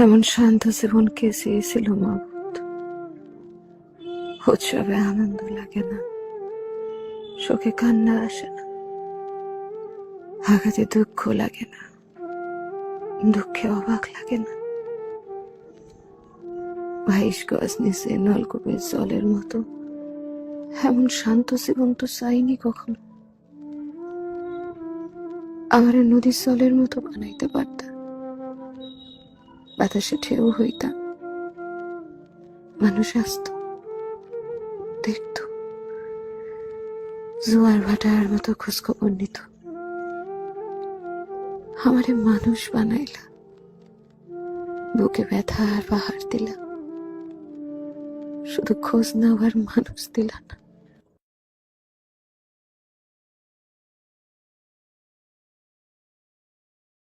এমন শান্ত জীবন কে চেয়েছিল মাবুদ? উৎসবে আনন্দ লাগে না, শোকে কান্না আসে না, আঘাতে দুঃখ লাগে না, দুঃখে অবাক লাগে না। 22 গজ নিচে নলকূপের জলের মতো এমন শান্ত জীবন তো চাইনি কখনো। আমার নদীর জলের মতো বানাইতে পারতাম, বাতাসে ঢেউ হইতাম, মানুষ আসতো, দেখতো, জোয়ার ভাটার মতো খোঁজখবর নিত। আমারে মানুষ বানাইলা, বুকে ব্যথা আর পাহাড় দিলা, শুধু খোঁজ নেওয়ার মানুষ দিলা না।